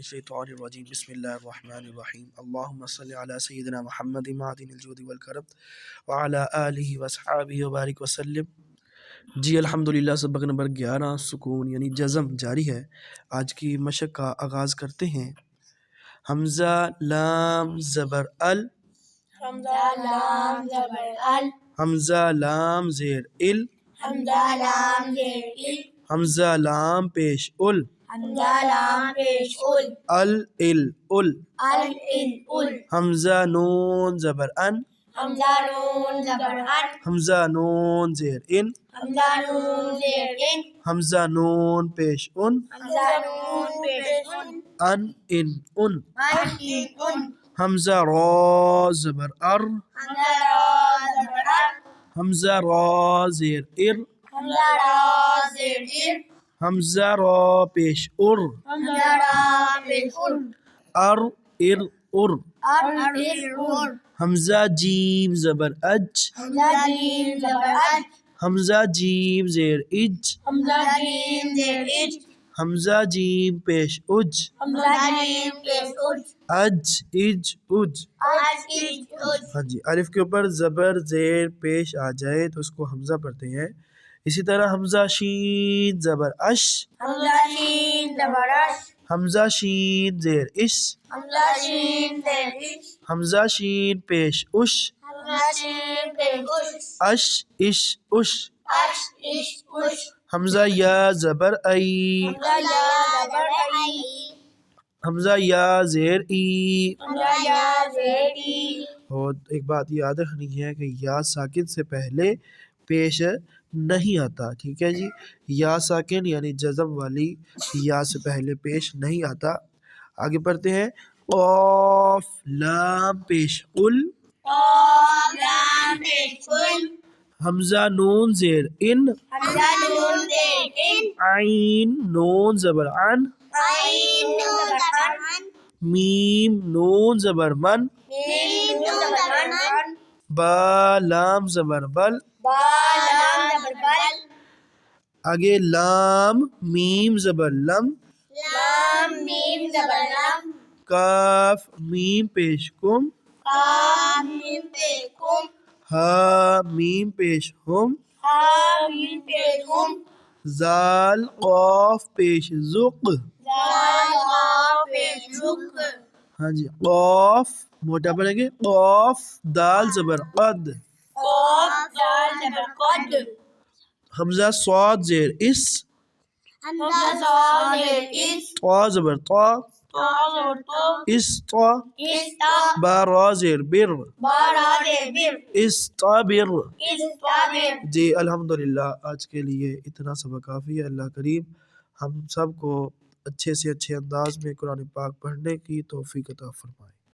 الشیطان الرجیم بسم اللہ الرحمن الرحیم اللہم صلی علی سیدنا محمد معدن الجود والکرم وعلی آلہ وصحابہ وبارک وسلم۔ جی الحمدللہ، سبق نمبر 11 سکون یعنی جزم جاری ہے۔ آج کی مشق کا آغاز کرتے ہیں۔ حمزہ لام زبر ال، حمزہ لام زبر ال، حمزہ لام زیر ال، حمزہ لام زیر ال، حمزہ لام پیش ال، حمزہ لام پیش ال، ال ال ال، ال ال ال، حمزہ نون زبر ان، حمزہ نون زبر ان، حمزہ نون زیر ان، حمزہ نون زیر ان، حمزہ نون پیش ان، حمزہ نون پیش ان، ان ان ان، ان ان، حمزہ را زبر ار، حمزہ را زبر ار، حمزہ را زیر ار، حمزہ را زیر ار، حمزہ را پیش ار، حمزہ را پیش ار، ار ار ار، ار ار ار، حمزہ جیم زبر اج، حمزہ جیم زبر اج، حمزہ جیم زیر اج، حمزہ جیم زیر اج، حمزہ جیم پیش اج، حمزہ جیم پیش اج، اج اج اج۔ اج اج اج، ہاں جی، الف کے اوپر زبر زیر پیش آ جائے تو اس کو حمزہ پڑھتے ہیں۔ اسی طرح حمزہ شین زبر اش، حمزہ شین زبر اش، حمزہ شین زیر اش، حمزہ شین زیر اش، حمزہ شین پیش اش، حمزہ شین پیش اش، اش اش اش، اش اش اش، حمزہ یا زبر ای، حمزہ یا زبر ای، حمزہ یا زیر ای۔ حمزہ یا زیر ای، اور ایک بات یاد رکھنی ہے کہ یا ساکن سے پہلے پیش نہیں آتا، ٹھیک ہے جی۔ یا ساکن یعنی جزم والی یا سے پہلے پیش نہیں آتا۔ آگے پڑھتے ہیں۔ قاف لام پیش ال، قاف لام پیش ال، حمزہ نون زیر ان، حمزہ نون زیر ان، عین نون زبر ان، عین نون زبر ان، میم نون زبر من، میم نون زبر من، با لام زبر بل، با لام زبر بل، آگے لام میم زبر لم، لام میم زبر لم، کاف میم پیش کم، قاف میم پیش کم، ہا میم پیش ہم، ہا میم پیش ہم، زال قاف پیش ذق، زال قاف پیش ذق، ہاں جی، قاف موٹا پڑھیں گے، قاف دال زبر قد، قاف دال زبر قد، حمزہ صاد زیر اس، حمزہ صاد زیر اس، طا زبر طا، طا زبر طا، اسطا، استا، با را زیر بر، با را زیر بر، استابر۔ استابر۔ جی الحمدللہ آج کے لیے اتنا سبق کافی ہے۔ اللہ کریم ہم سب کو اچھے سے اچھے انداز میں قرآن پاک پڑھنے کی توفیق عطا فرمائے۔